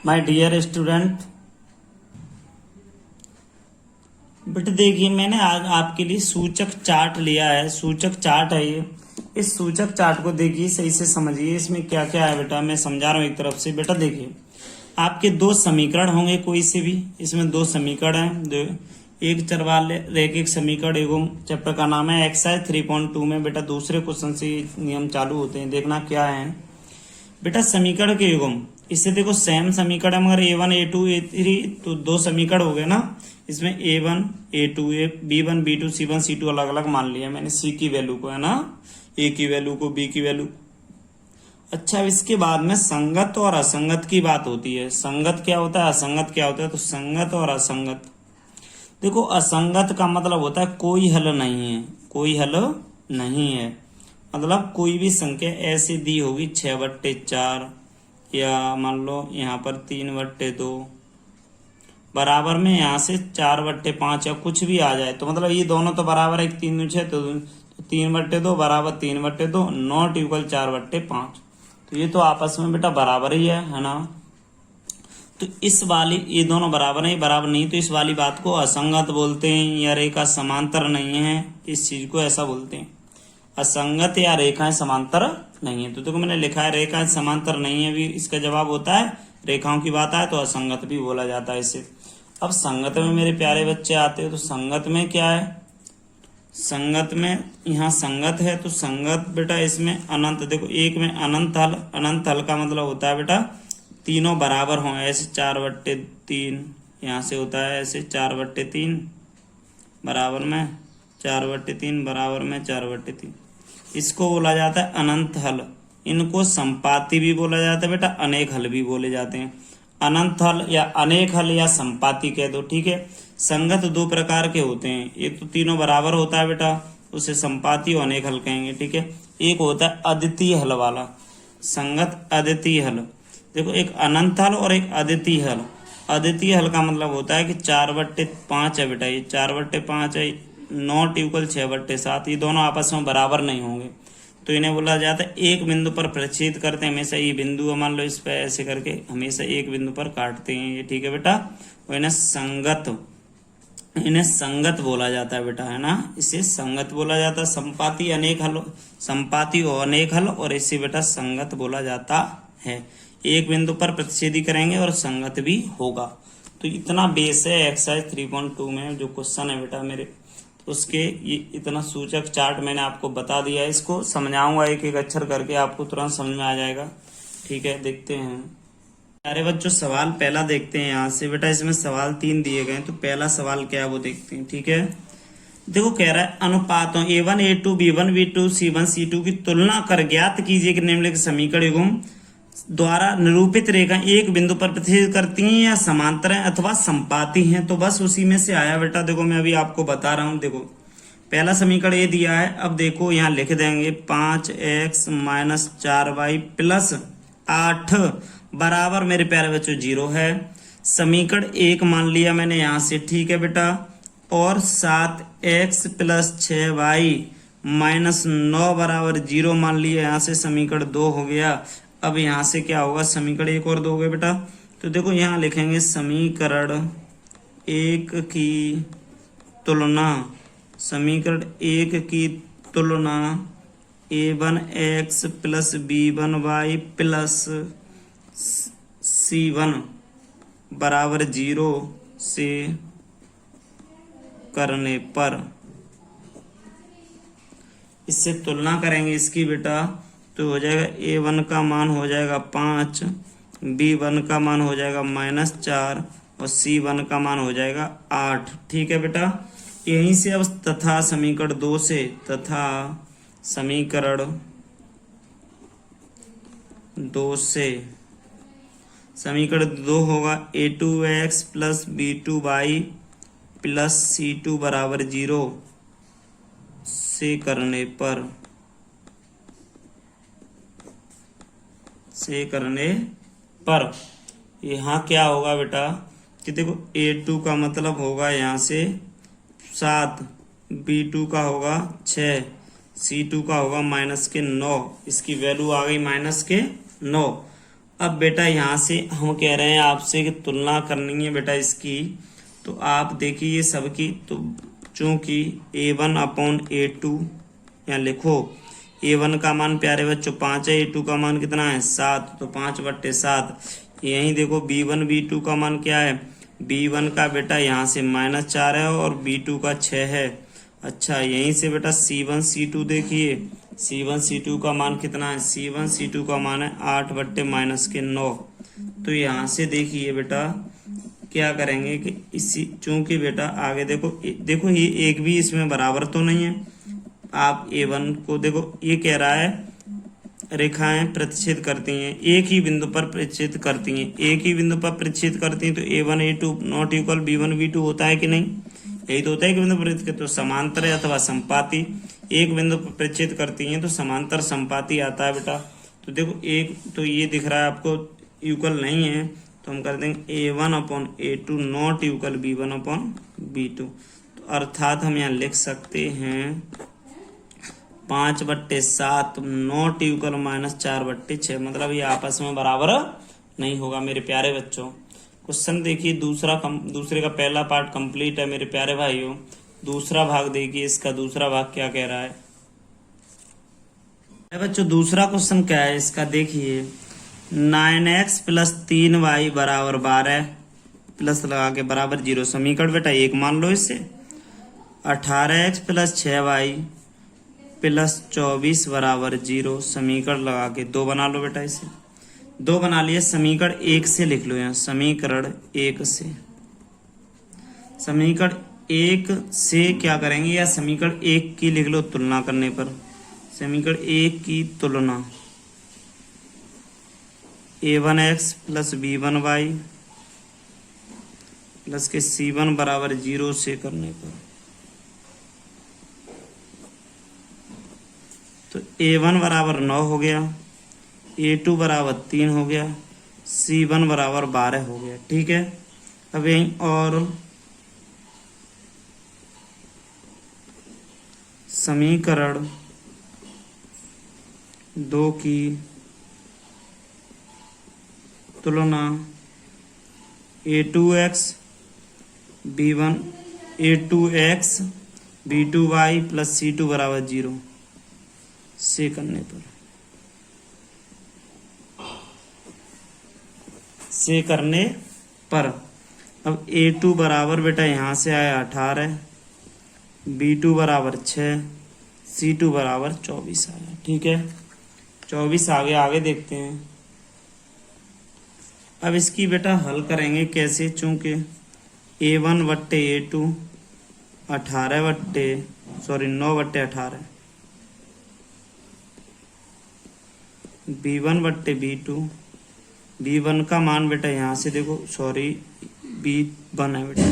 My dear student, बेटा देखिए मैंने आज आपके लिए सूचक चार्ट लिया है। सूचक चार्ट है ये। इस सूचक चार्ट को देखिए, सही से समझिए इसमें क्या क्या है। बेटा मैं समझा रहा हूँ एक तरफ से। बेटा देखिए, आपके दो समीकरण होंगे कोई से भी। इसमें दो समीकरण हैं, दो एक चरवाल रैखिक समीकरण एवं चैप्टर का नाम है एक्सरसाइज 3.2 में। बेटा दूसरे क्वेश्चन से नियम चालू होते हैं, देखना क्या है। बेटा समीकरण के युग्म, इससे देखो सेम समीकरण है मगर a1 a2 a3 तो दो समीकरण हो गए ना। इसमें a1 a2 b1 b2 c1 c2 अलग अलग मान लिया मैंने। c की वैल्यू को है ना, a की वैल्यू को, b की वैल्यू। अच्छा, अब इसके बाद में संगत और असंगत की बात होती है। संगत क्या होता है, असंगत क्या होता है। तो संगत और असंगत, देखो असंगत का मतलब होता है कोई हल नहीं है, कोई हल नहीं है। मतलब कोई भी संख्या ऐसी दी होगी 6/4 या मान लो यहाँ पर 3/2 बराबर में यहाँ से 4/5 या कुछ भी आ जाए तो मतलब ये दोनों तो बराबर है, 3 दूनी 6 तो 3/2 बराबर 3/2 नॉट इक्वल 4/5। तो ये तो आपस में बेटा बराबर ही है ना। तो इस वाली, ये दोनों बराबर है, बराबर नहीं तो इस वाली बात को असंगत बोलते हैं या रेखा समांतर नहीं है, इस चीज को ऐसा बोलते हैं। असंगत या रेखाएं समांतर नहीं है। तो देखो मैंने लिखा है रेखाएं समांतर नहीं है, भी इसका जवाब होता है रेखाओं की बात आए तो असंगत भी बोला जाता है इसे। अब संगत में मेरे प्यारे बच्चे आते हैं, तो संगत में क्या है। संगत में यहाँ संगत है तो संगत बेटा इसमें अनंत, देखो एक में अनंत हल। अनंत हल का मतलब होता है बेटा तीनों बराबर हों, ऐसे 4/3 यहाँ से होता है, ऐसे 4/3 बराबर में 4/3 बराबर में 4/3। इसको बोला जाता है अनंत हल। इनको संपाती भी बोला जाता है बेटा, अनेक हल भी बोले जाते हैं। अनंत हल या अनेक हल या संपाती कह दो, ठीक है। संगत दो प्रकार के होते हैं, एक तो तीनों बराबर होता है बेटा, उसे संपाती और अनेक हल कहेंगे, ठीक है। एक होता है अद्वितीय हल वाला, संगत अद्वितीय हल। देखो एक अनंत हल और एक अद्वितीय हल। अद्वितीय हल का मतलब होता है कि 4/5 है बेटा, ये 4/5 है, नॉट इक्वल 6/7। ये दोनों आपस में बराबर नहीं होंगे तो इन्हें बोला जाता है एक बिंदु पर प्रतिच्छेद करते हैं। हमेशा ये बिंदु मान लो, इस पे ऐसे करके हमेशा एक बिंदु पर काटते हैं ये, ठीक है बेटा। और इन्हें संगत बोला जाता है बेटा, है ना। इसे संगत बोला जाता है। संपाती अनेक हल, संपाती और अनेक हल, और इसे बेटा संगत बोला जाता है। एक बिंदु पर प्रतिच्छेदी करेंगे और संगत भी होगा। तो इतना बेस है एक्सरसाइज 3.2 में जो क्वेश्चन है बेटा मेरे, उसके ये इतना सूचक चार्ट मैंने आपको बता दिया है। इसको समझाऊंगा एक एक अक्षर करके, आपको तुरंत समझ में आ जाएगा, ठीक है। देखते हैं अरे बच्चों, सवाल पहला देखते हैं यहाँ से। बेटा इसमें सवाल 3 दिए गए, तो पहला सवाल क्या है वो देखते हैं, ठीक है। देखो कह रहा है अनुपातों a1 a2 b1 b2 c1 c2 की तुलना कर ज्ञात कीजिए कि निम्नलिखित समीकरण एवं द्वारा निरूपित रेखा एक बिंदु पर प्रतिच्छेद करती हैं या समांतर हैं अथवा संपाती हैं। तो बस उसी में से आया बेटा। देखो मैं अभी आपको बता रहा हूं। देखो पहला समीकरण ये दिया है, अब देखो यहाँ लिख देंगे 5x - 4y + 8 बराबर मेरे प्यारे बच्चों 0 है। समीकरण 1 मान लिया मैंने यहाँ से, ठीक है बेटा। और 7x + 6y - 9 बराबर 0 मान लिया, यहाँ से समीकरण 2 हो गया। अब यहाँ से क्या होगा, समीकरण 1 और 2 हो गए बेटा। तो देखो यहाँ लिखेंगे समीकरण 1 की तुलना, समीकरण 1 की तुलना a1x + b1y + c1 बराबर 0 से करने पर, इससे तुलना करेंगे इसकी बेटा, तो हो जाएगा a1 का मान हो जाएगा 5, b1 का मान हो जाएगा -4 और c1 का मान हो जाएगा 8, ठीक है बेटा। यहीं से अब तथा समीकरण 2 से, तथा समीकरण 2 से समीकरण 2 होगा a2x + b2y + c2 बराबर 0 से करने पर यहाँ क्या होगा बेटा कि देखो a2 का मतलब होगा यहाँ से 7, b2 का होगा 6, c2 का होगा -9। इसकी वैल्यू आ गई -9। अब बेटा यहाँ से हम कह रहे हैं आपसे कि तुलना करनी है बेटा इसकी। तो आप देखिए ये सबकी, तो चूंकि A1 अपॉन A2 यहाँ लिखो, A1 का मान प्यारे बच्चों 5 है, A2 का मान कितना है 7, तो 5/7। यहीं देखो B1 B2 का मान क्या है, B1 का बेटा यहाँ से -4 है और B2 का 6 है। अच्छा यहीं से बेटा C1 C2 देखिए, C1 C2 का मान कितना है, C1 C2 का मान है 8/-9। तो यहाँ से देखिए बेटा क्या करेंगे कि इसी, चूंकि बेटा आगे देखो देखो ये एक भी इसमें बराबर तो नहीं है। आप A1 को देखो, ये कह रहा है रेखाएं प्रतिच्छेद करती हैं, एक ही बिंदु पर प्रतिच्छेद करती हैं, एक ही बिंदु पर प्रतिच्छेद करती हैं, तो A1 A2 not equal B1 B2 होता है कि नहीं, यही तो होता है कि बिंदु पर प्रतिच्छेद, तो समांतर अथवा संपाती, एक बिंदु पर प्रतिच्छेद करती हैं तो समांतर संपाती आता है बेटा। तो देखो एक तो ये दिख रहा है आपको इक्वल नहीं है, तो हम कर देंगे A1 upon A2 not equal B1 upon B2। तो अर्थात हम यहाँ लिख सकते हैं 5/7 नॉट इक्वल -4/6, मतलब ये आपस में बराबर नहीं होगा मेरे प्यारे बच्चों। क्वेश्चन देखिए दूसरे का पहला पार्ट कंप्लीट है मेरे प्यारे भाइयों। दूसरा भाग देखिए, इसका दूसरा भाग क्या कह रहा है बच्चों। दूसरा क्वेश्चन क्या है इसका, देखिए 9x + 3y = 12 प्लस लगा के बराबर 0 समीकरण बेटा एक मान लो इससे। 18x + 6y + 24 = 0 समीकरण लगा के 2 बना लो बेटा इसे। 2 बना लिए, समीकरण 1 से लिख लो यहाँ, समीकरण 1 से। समीकरण 1 से क्या करेंगे, या समीकरण 1 की लिख लो तुलना करने पर। समीकरण 1 की तुलना A1x + B1y प्लस के C1 = 0 से करने पर, तो A1 = 9 हो गया, A2 = 3 हो गया, C1 = 12 हो गया। ठीक है, अब यहीं और समीकरण 2 की तुलना A2x B1 A2x B2y + C2 = 0 से करने पर अब A2 बराबर बेटा यहाँ से आया 18, B2 = 6, C2 = 24 आया। ठीक है, 24 आगे देखते हैं। अब इसकी बेटा हल करेंगे कैसे, चूंकि A1/A2 9/18, B1/B2, B1 का मान बेटा यहाँ से देखो, B1 है बेटा,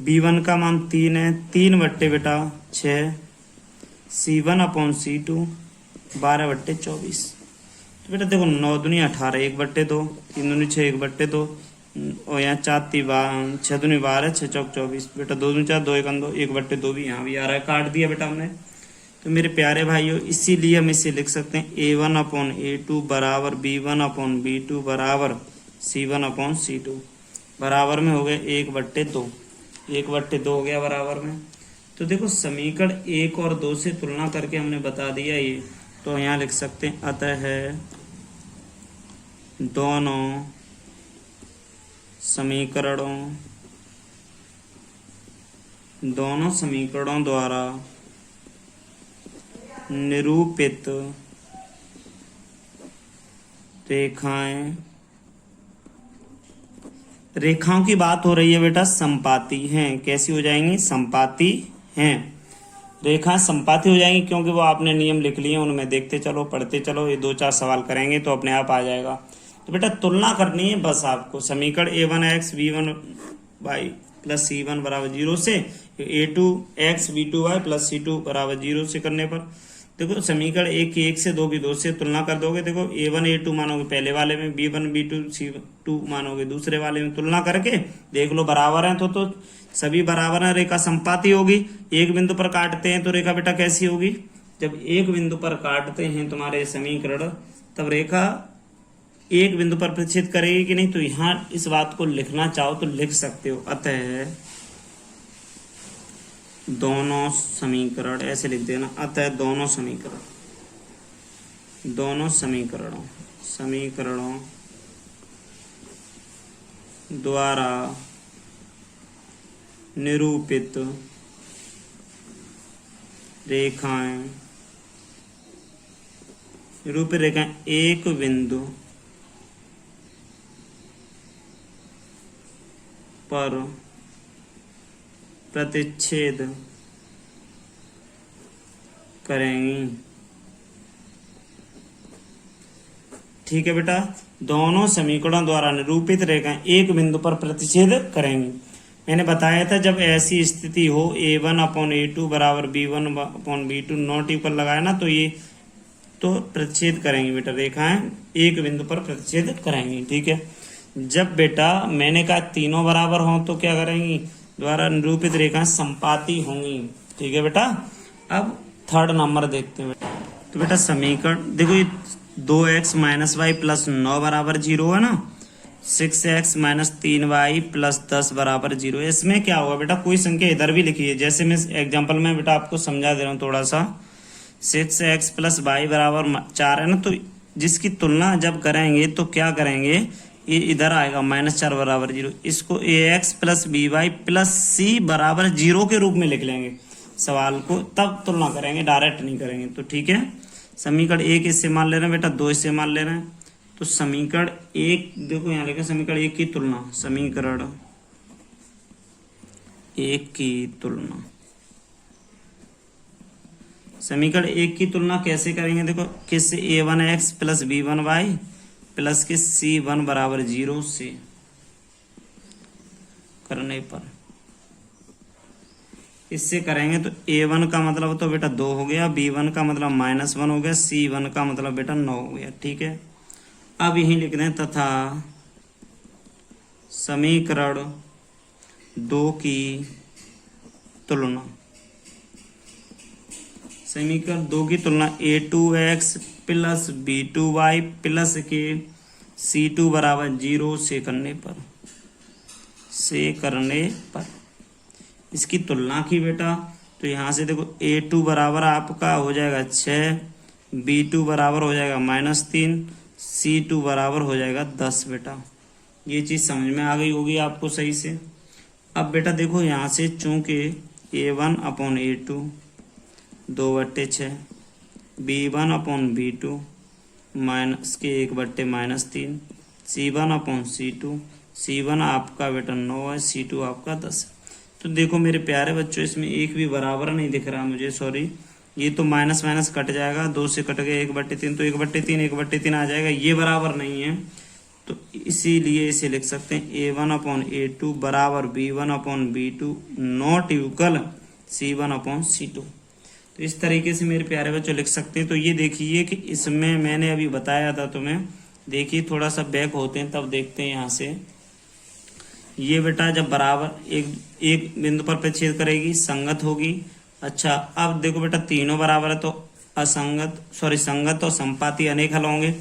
B1 का मान 3 है, 3/6, C1/C2 12/24। तो बेटा देखो 9 दूनी 18, 1/2, 3 दूनी 6, 1/2, और यहाँ 4 6 दूनी 12, 6 चौक 24, बेटा 2 दूनी 4, 2 1 2, 1/2 भी यहाँ भी आ रहा है, काट दिया बेटा हमने। तो मेरे प्यारे भाइयों इसीलिए हम इसे लिख सकते हैं A1/A2 = B1/B2 = C1/C2 बराबर में हो गया 1/2, 1/2 हो गया बराबर में। तो देखो समीकरण 1 और 2 से तुलना करके हमने बता दिया ये, तो यहाँ लिख सकते हैं अतः दोनों समीकरणों द्वारा निरूपित रेखाओं की बात हो रही है बेटा, संपाती हैं। कैसी हो जाएंगी, संपाती हैं। रेखा संपाती हो जाएंगी क्योंकि वो आपने नियम लिख लिए, उनमें देखते चलो, पढ़ते चलो, ये 2-4 सवाल करेंगे तो अपने आप आ जाएगा। तो बेटा तुलना करनी है बस आपको, समीकरण A1x B1y + C1 = 0 से A2x B2y + C2 = 0 से करने पर देखो समीकरण 1 की 1 से, 2 की 2 से तुलना कर दोगे। देखो A1 A2 मानोगे पहले वाले में, B1 B2 C2 मानोगे दूसरे वाले में, तुलना करके देख लो बराबर हैं तो सभी बराबर हैं, रेखा संपाती होगी। एक बिंदु पर काटते हैं तो रेखा बेटा कैसी होगी, जब एक बिंदु पर काटते हैं तुम्हारे समीकरण तब रेखा एक बिंदु पर प्रतिच्छेद करेगी कि नहीं, तो यहाँ इस बात को लिखना चाहो तो लिख सकते हो। अतः दोनों समीकरण, ऐसे लिख देना, अतः दोनों समीकरणों द्वारा निरूपित रेखाएं एक बिंदु पर प्रतिच्छेद करेंगी। ठीक है बेटा, दोनों समीकरणों द्वारा निरूपित रेखाएं एक बिंदु पर प्रतिच्छेद करेंगी। मैंने बताया था जब ऐसी स्थिति हो a1/a2 बराबर b1/b2 नॉट इक्वल लगाया ना, तो ये तो प्रतिच्छेद करेंगी बेटा, रेखाएं एक बिंदु पर प्रतिच्छेद करेंगी। ठीक है, जब बेटा मैंने कहा तीनों बराबर हों तो क्या करेंगी, द्वारा निरूपित रेखाएं संपाती होंगी। ठीक है बेटा, अब थर्ड नंबर देखते हैं बेटा। तो बेटा समीकरण देखो, ये 2x माइनस वाई प्लस 9 बराबर 0 है ना, 6x माइनस 3y प्लस 10 बराबर 0। इसमें क्या होगा बेटा, कोई संख्या इधर भी लिखी है, जैसे मैं एग्जाम्पल में बेटा आपको समझा दे रहा हूँ थोड़ा सा। 6x प्लस वाई बराबर 4 है ना, तो जिसकी तुलना जब करेंगे तो क्या करेंगे, ये इधर आएगा -4 बराबर 0। इसको ax plus B Y plus C बराबर 0 के रूप में लिख लेंगे सवाल को, तब तुलना करेंगे, डायरेक्ट नहीं करेंगे। तो ठीक है, समीकरण 1 इससे मान ले रहे हैं बेटा, 2 इससे मान ले रहे हैं। तो समीकरण 1 देखो यहाँ लिखा, समीकरण 1 की तुलना, समीकरण 1 की तुलना, समीकरण 1 की तुलना कैसे करेंगे, देखो किससे, a1x प्लस b1y प्लस के c1 बराबर 0 से करने पर, इससे करेंगे तो a1 का मतलब तो बेटा 2 हो गया, b1 का मतलब -1 हो गया, c1 का मतलब बेटा 9 हो गया। ठीक है, अब यही लिख दें, तथा समीकरण 2 की तुलना, समीकरण 2 की तुलना a2x प्लस b2y प्लस के c2 बराबर 0 से करने पर इसकी तुलना की बेटा। तो यहाँ से देखो a2 बराबर आपका हो जाएगा 6, b2 बराबर हो जाएगा -3, c2 बराबर हो जाएगा 10 बेटा। ये चीज़ समझ में आ गई होगी आपको सही से। अब बेटा देखो यहाँ से चूंकि a1/a2 2/6, b1/b2 माइनस के 1/-3, c1/c2, c1 आपका बेटा 9 है, c2 आपका 10 है। तो देखो मेरे प्यारे बच्चों, इसमें एक भी बराबर नहीं दिख रहा मुझे, सॉरी, ये तो माइनस माइनस कट जाएगा, 2 से कट गए 1/3, तो 1/3 आ जाएगा, ये बराबर नहीं है। तो इसीलिए इसे लिख सकते हैं a1/a2 बराबर b1/b2 नॉट इक्वल c1/c2। तो इस तरीके से मेरे प्यारे बच्चों लिख सकते हैं। तो ये देखिए कि इसमें मैंने अभी बताया था तुम्हें, देखिए थोड़ा सा बैक होते हैं तब देखते हैं यहाँ से। ये बेटा जब बराबर एक बिंदु पर प्रतिच्छेद करेगी, संगत होगी। अच्छा, अब देखो बेटा तीनों बराबर है तो संगत और संपाती अनेक हल होंगे।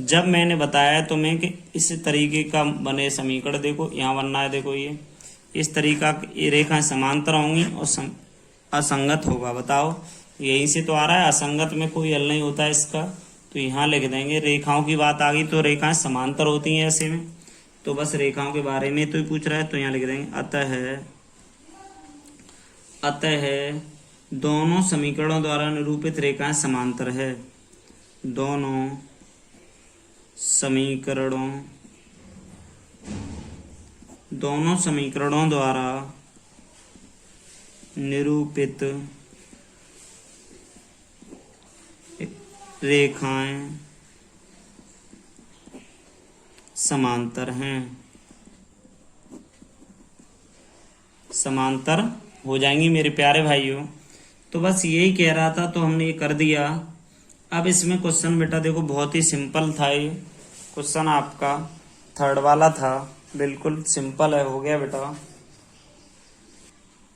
जब मैंने बताया तुम्हें कि इस तरीके का बने समीकरण, देखो यहाँ बनना है, देखो ये इस तरीका की रेखाएं समांतर होंगी और असंगत होगा। बताओ, यहीं से तो आ रहा है, असंगत में कोई हल नहीं होता है इसका, तो यहाँ लिख देंगे। रेखाओं की बात आ गई तो रेखाएं समांतर होती हैं ऐसे में, तो बस रेखाओं के बारे में तो ही पूछ रहा है, तो यहाँ लिख देंगे अतः दोनों समीकरणों द्वारा निरूपित रेखाएं समांतर है। दोनों समीकरणों द्वारा निरूपित रेखाएं समांतर हैं, समांतर हो जाएंगी मेरे प्यारे भाइयों। तो बस यही कह रहा था, तो हमने ये कर दिया। अब इसमें क्वेश्चन बेटा देखो बहुत ही सिंपल था, ये क्वेश्चन आपका थर्ड वाला था, बिल्कुल सिंपल है, हो गया बेटा।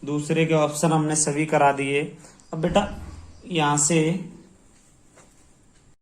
दूसरे के ऑप्शन हमने सभी करा दिए। अब बेटा यहाँ से